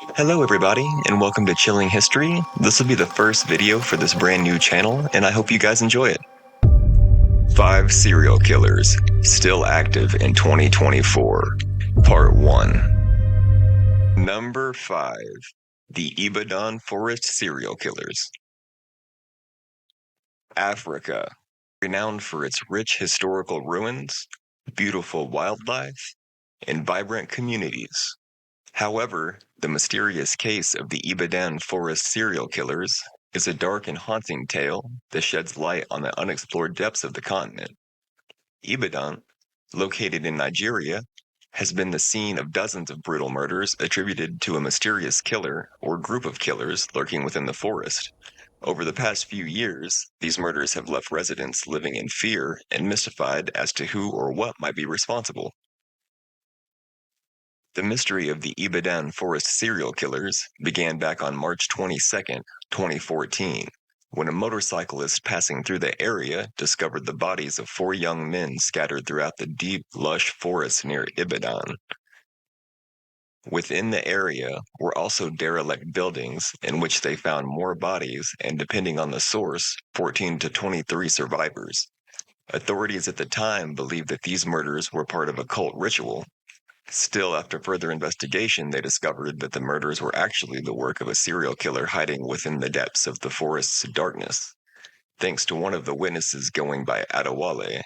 Hello everybody, and welcome to Chilling History. This will be the first video for this brand new channel, and I hope you guys enjoy it. 5 serial killers still active in 2024, Part 1. Number 5. The Ibadan Forest Serial Killers. Africa, renowned for its rich historical ruins, beautiful wildlife, and vibrant communities. However, the mysterious case of the Ibadan forest serial killers is a dark and haunting tale that sheds light on the unexplored depths of the continent. Ibadan, located in Nigeria, has been the scene of dozens of brutal murders attributed to a mysterious killer or group of killers lurking within the forest. Over the past few years, these murders have left residents living in fear and mystified as to who or what might be responsible. The mystery of the Ibadan forest serial killers began back on March 22, 2014, when a motorcyclist passing through the area discovered the bodies of 4 young men scattered throughout the deep, lush forest near Ibadan. Within the area were also derelict buildings in which they found more bodies and, depending on the source, 14 to 23 survivors. Authorities at the time believed that these murders were part of a cult ritual. Still, after further investigation, they discovered that the murders were actually the work of a serial killer hiding within the depths of the forest's darkness. Thanks to one of the witnesses going by Adewale,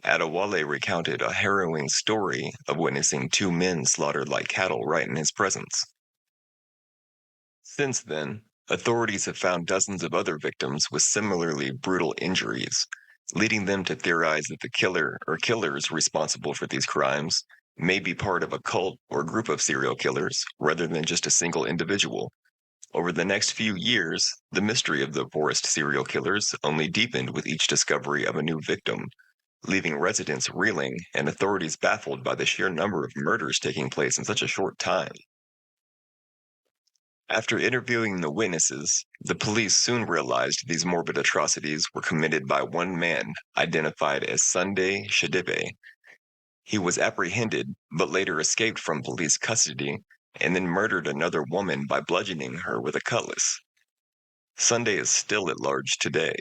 Adewale recounted a harrowing story of witnessing 2 men slaughtered like cattle right in his presence. Since then, authorities have found dozens of other victims with similarly brutal injuries, leading them to theorize that the killer or killers responsible for these crimes may be part of a cult or group of serial killers rather than just a single individual. Over the next few years, the mystery of the forest serial killers only deepened with each discovery of a new victim, leaving residents reeling and authorities baffled by the sheer number of murders taking place in such a short time. After interviewing the witnesses, the police soon realized these morbid atrocities were committed by one man identified as Sunday Shadibe. He was apprehended, but later escaped from police custody and then murdered another woman by bludgeoning her with a cutlass. Sunday is still at large today.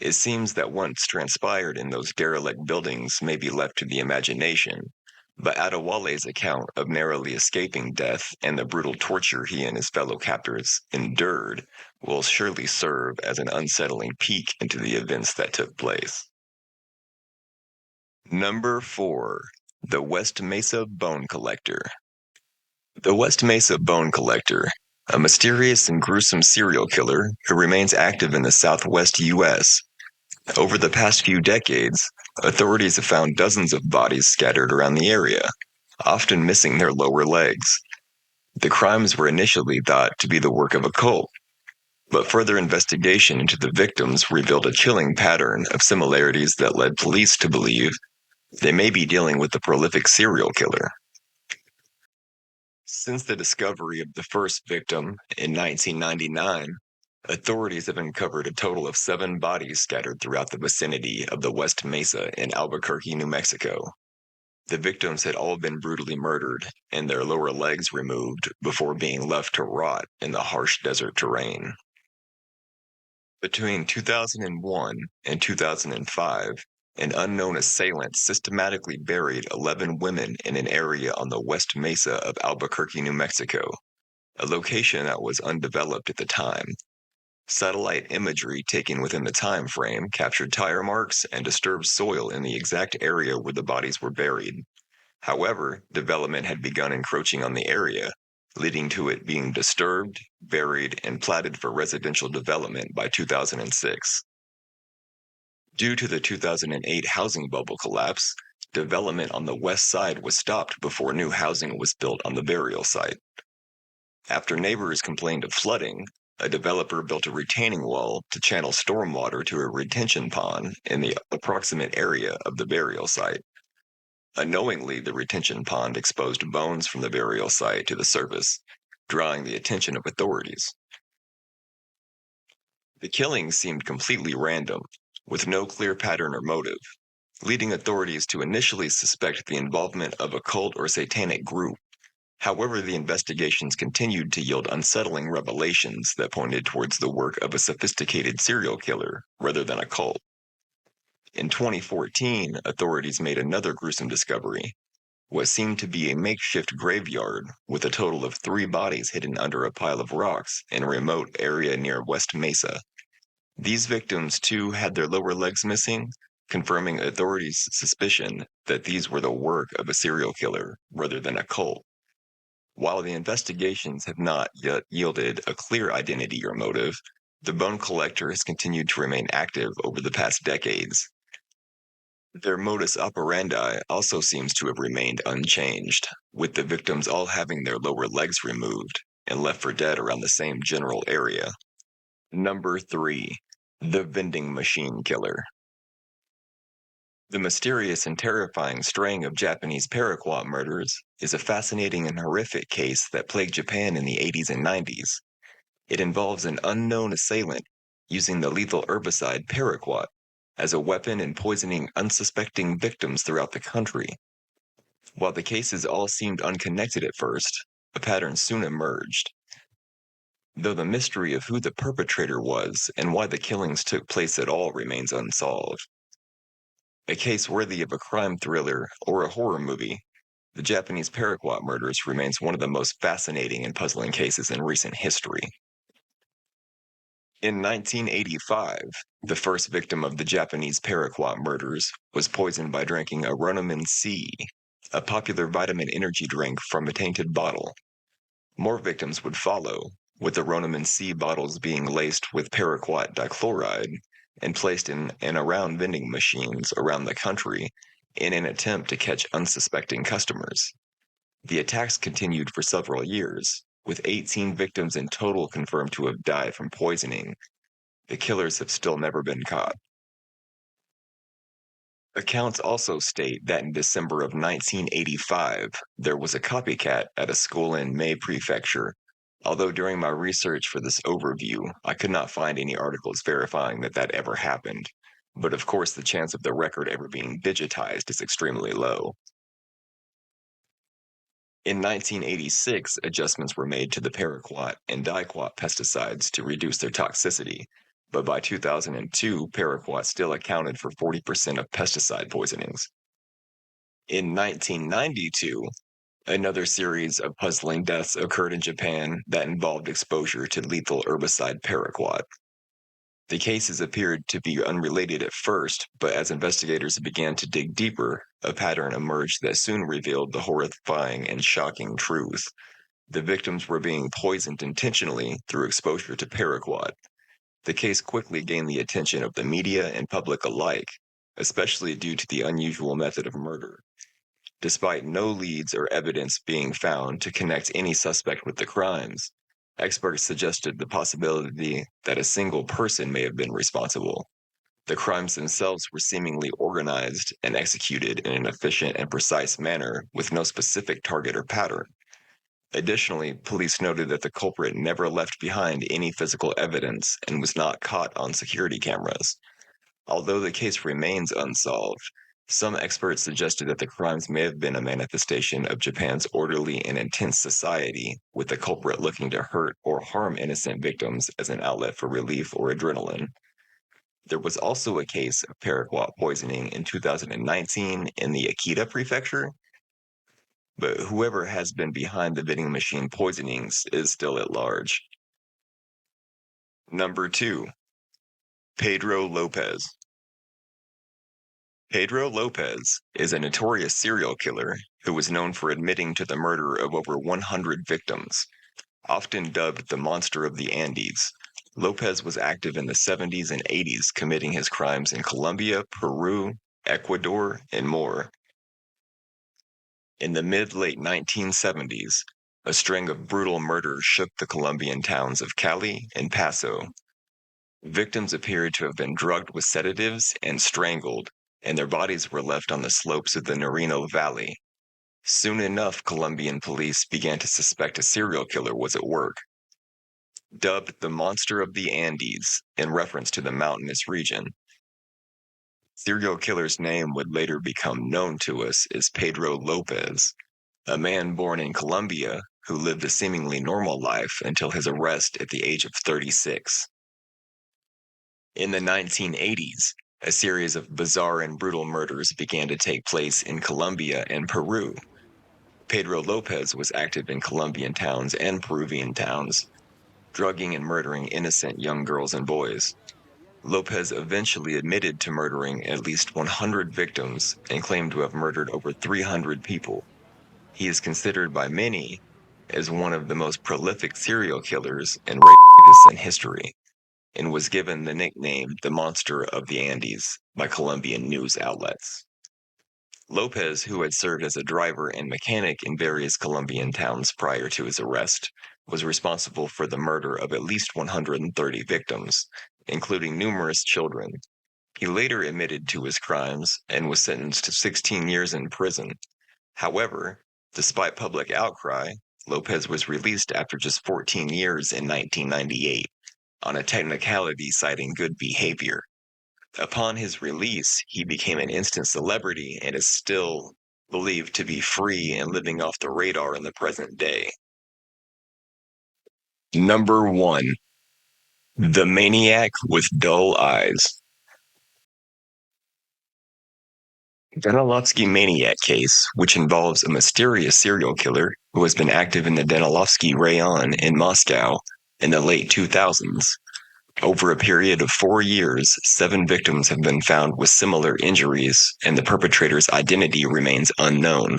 It seems that what's transpired in those derelict buildings may be left to the imagination, but Adewale's account of narrowly escaping death and the brutal torture he and his fellow captors endured will surely serve as an unsettling peek into the events that took place. Number 4. The West Mesa Bone Collector. The West Mesa Bone Collector, a mysterious and gruesome serial killer who remains active in the southwest U.S. Over the past few decades, authorities have found dozens of bodies scattered around the area, often missing their lower legs. The crimes were initially thought to be the work of a cult, but further investigation into the victims revealed a chilling pattern of similarities that led police to believe they may be dealing with the prolific serial killer. Since the discovery of the first victim in 1999, authorities have uncovered a total of 7 bodies scattered throughout the vicinity of the West Mesa in Albuquerque, New Mexico. The victims had all been brutally murdered and their lower legs removed before being left to rot in the harsh desert terrain. Between 2001 and 2005, an unknown assailant systematically buried 11 women in an area on the West Mesa of Albuquerque, New Mexico, a location that was undeveloped at the time. Satellite imagery taken within the time frame captured tire marks and disturbed soil in the exact area where the bodies were buried. However, development had begun encroaching on the area, leading to it being disturbed, buried, and platted for residential development by 2006. Due to the 2008 housing bubble collapse, development on the west side was stopped before new housing was built on the burial site. After neighbors complained of flooding, a developer built a retaining wall to channel stormwater to a retention pond in the approximate area of the burial site. Unknowingly, the retention pond exposed bones from the burial site to the surface, drawing the attention of authorities. The killings seemed completely random, with no clear pattern or motive, leading authorities to initially suspect the involvement of a cult or satanic group. However, the investigations continued to yield unsettling revelations that pointed towards the work of a sophisticated serial killer rather than a cult. In 2014, authorities made another gruesome discovery: what seemed to be a makeshift graveyard with a total of 3 bodies hidden under a pile of rocks in a remote area near West Mesa. These victims, too, had their lower legs missing, confirming authorities' suspicion that these were the work of a serial killer rather than a cult. While the investigations have not yet yielded a clear identity or motive, the bone collector has continued to remain active over the past decades. Their modus operandi also seems to have remained unchanged, with the victims all having their lower legs removed and left for dead around the same general area. Number 3. The Vending Machine Killer. The mysterious and terrifying string of Japanese paraquat murders is a fascinating and horrific case that plagued Japan in the 80s and 90s. It involves an unknown assailant using the lethal herbicide paraquat as a weapon and poisoning unsuspecting victims throughout the country. While the cases all seemed unconnected at first, a pattern soon emerged. Though the mystery of who the perpetrator was and why the killings took place at all remains unsolved. A case worthy of a crime thriller or a horror movie, the Japanese paraquat murders remains one of the most fascinating and puzzling cases in recent history. In 1985, the first victim of the Japanese paraquat murders was poisoned by drinking Aronomin C, a popular vitamin energy drink, from a tainted bottle. More victims would follow, with Aronomin C bottles being laced with paraquat dichloride and placed in and around vending machines around the country in an attempt to catch unsuspecting customers. The attacks continued for several years, with 18 victims in total confirmed to have died from poisoning. The killers have still never been caught. Accounts also state that in December of 1985, there was a copycat at a school in Mei Prefecture. Although during my research for this overview, I could not find any articles verifying that that ever happened. But of course, the chance of the record ever being digitized is extremely low. In 1986, adjustments were made to the paraquat and diquat pesticides to reduce their toxicity, but by 2002, paraquat still accounted for 40% of pesticide poisonings. In 1992, another series of puzzling deaths occurred in Japan that involved exposure to lethal herbicide paraquat. The cases appeared to be unrelated at first, but as investigators began to dig deeper, a pattern emerged that soon revealed the horrifying and shocking truth. The victims were being poisoned intentionally through exposure to paraquat. The case quickly gained the attention of the media and public alike, especially due to the unusual method of murder. Despite no leads or evidence being found to connect any suspect with the crimes, experts suggested the possibility that a single person may have been responsible. The crimes themselves were seemingly organized and executed in an efficient and precise manner with no specific target or pattern. Additionally, police noted that the culprit never left behind any physical evidence and was not caught on security cameras. Although the case remains unsolved, some experts suggested that the crimes may have been a manifestation of Japan's orderly and intense society, with the culprit looking to hurt or harm innocent victims as an outlet for relief or adrenaline. There was also a case of paraquat poisoning in 2019 in the Akita prefecture, but whoever has been behind the vending machine poisonings is still at large. Number 2. Pedro Lopez. Pedro Lopez is a notorious serial killer who was known for admitting to the murder of over 100 victims. Often dubbed the Monster of the Andes, Lopez was active in the 70s and 80s, committing his crimes in Colombia, Peru, Ecuador, and more. In the mid-late 1970s, a string of brutal murders shook the Colombian towns of Cali and Paso. Victims appeared to have been drugged with sedatives and strangled, and their bodies were left on the slopes of the Narino Valley. Soon enough, Colombian police began to suspect a serial killer was at work. Dubbed the Monster of the Andes in reference to the mountainous region, serial killer's name would later become known to us as Pedro Lopez. a man born in Colombia who lived a seemingly normal life until his arrest at the age of 36. In the 1980s, a series of bizarre and brutal murders began to take place in Colombia and Peru. Pedro Lopez was active in Colombian towns and Peruvian towns, drugging and murdering innocent young girls and boys. Lopez eventually admitted to murdering at least 100 victims and claimed to have murdered over 300 people. He is considered by many as one of the most prolific serial killers and rapists in history, and was given the nickname the Monster of the Andes by Colombian news outlets. Lopez, who had served as a driver and mechanic in various Colombian towns prior to his arrest, was responsible for the murder of at least 130 victims, including numerous children. He later admitted to his crimes and was sentenced to 16 years in prison. However, despite public outcry, Lopez was released after just 14 years in 1998 on a technicality citing good behavior. Upon his release, he became an instant celebrity and is still believed to be free and living off the radar in the present day. Number 1. The Maniac with Dull Eyes. Danilovsky Maniac case, which involves a mysterious serial killer who has been active in the Danilovsky Rayon in Moscow in the late 2000s. Over a period of 4 years, 7 victims have been found with similar injuries, and the perpetrator's identity remains unknown.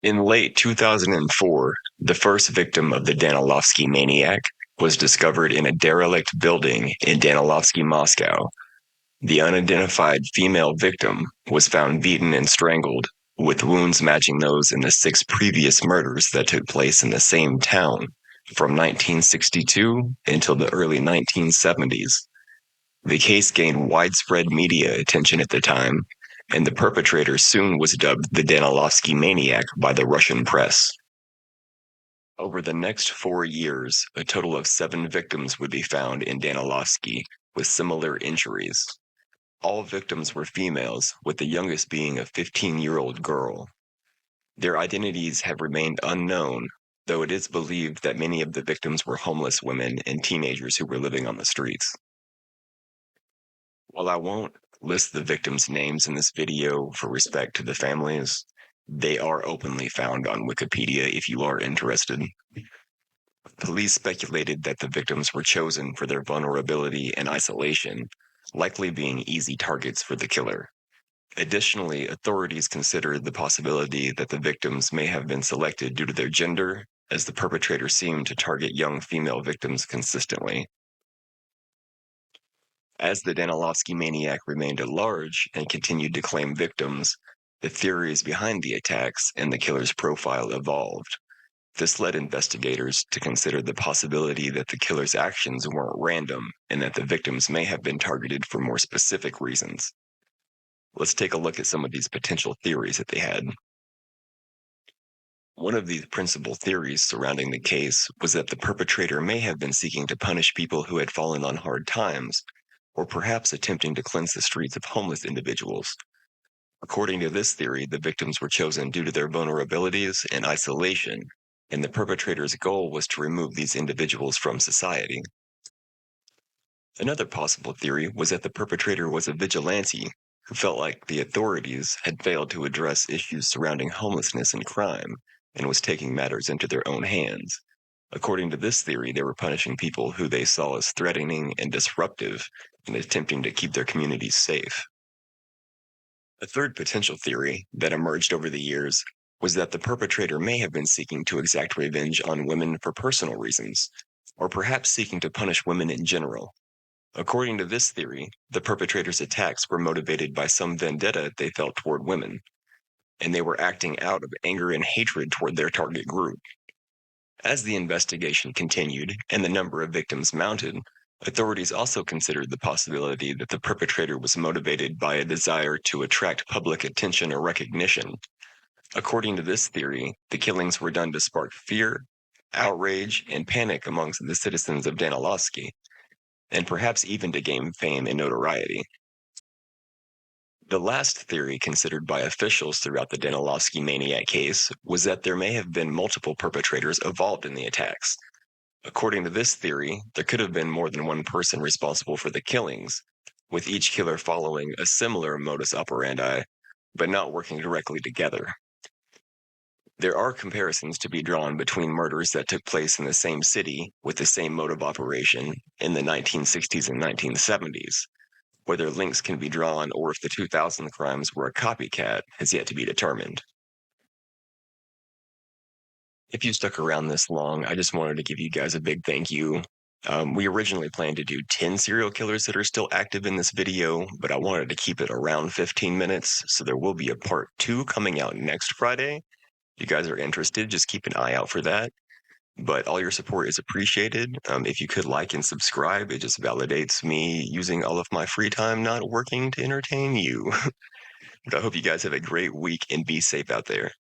In late 2004, the first victim of the Danilovsky Maniac was discovered in a derelict building in Danilovsky, Moscow. The unidentified female victim was found beaten and strangled, with wounds matching those in the 6 previous murders that took place in the same town from 1962 until the early 1970s. The case gained widespread media attention at the time, and the perpetrator soon was dubbed the Danilovsky Maniac by the Russian press. Over the next 4 years, a total of 7 victims would be found in Danilovsky with similar injuries. All victims were females, with the youngest being a 15-year-old girl. Their identities have remained unknown, though it is believed that many of the victims were homeless women and teenagers who were living on the streets. While I won't list the victims' names in this video for respect to the families, they are openly found on Wikipedia if you are interested. Police speculated that the victims were chosen for their vulnerability and isolation, likely being easy targets for the killer. Additionally, authorities considered the possibility that the victims may have been selected due to their gender, as the perpetrator seemed to target young female victims consistently. As the Danilovsky Maniac remained at large and continued to claim victims, the theories behind the attacks and the killer's profile evolved. This led investigators to consider the possibility that the killer's actions weren't random and that the victims may have been targeted for more specific reasons. Let's take a look at some of these potential theories that they had. One of these principal theories surrounding the case was that the perpetrator may have been seeking to punish people who had fallen on hard times, or perhaps attempting to cleanse the streets of homeless individuals. According to this theory, the victims were chosen due to their vulnerabilities and isolation, and the perpetrator's goal was to remove these individuals from society. Another possible theory was that the perpetrator was a vigilante who felt like the authorities had failed to address issues surrounding homelessness and crime, and was taking matters into their own hands. According to this theory, they were punishing people who they saw as threatening and disruptive and attempting to keep their communities safe. A third potential theory that emerged over the years was that the perpetrator may have been seeking to exact revenge on women for personal reasons, or perhaps seeking to punish women in general. According to this theory, the perpetrator's attacks were motivated by some vendetta they felt toward women, and they were acting out of anger and hatred toward their target group. As the investigation continued and the number of victims mounted, authorities also considered the possibility that the perpetrator was motivated by a desire to attract public attention or recognition. According to this theory, the killings were done to spark fear, outrage, and panic amongst the citizens of Danilovsky, and perhaps even to gain fame and notoriety. The last theory considered by officials throughout the Danilowski maniac case was that there may have been multiple perpetrators involved in the attacks. According to this theory, there could have been more than one person responsible for the killings, with each killer following a similar modus operandi, but not working directly together. There are comparisons to be drawn between murders that took place in the same city with the same mode of operation in the 1960s and 1970s. Whether links can be drawn or if the 2000 crimes were a copycat has yet to be determined. If you stuck around this long, I just wanted to give you guys a big thank you. We originally planned to do 10 serial killers that are still active in this video, but I wanted to keep it around 15 minutes, so there will be a part 2 coming out next Friday. If you guys are interested, just keep an eye out for that. But all your support is appreciated. If you could like and subscribe, it just validates me using all of my free time not working to entertain you. But I hope you guys have a great week and be safe out there.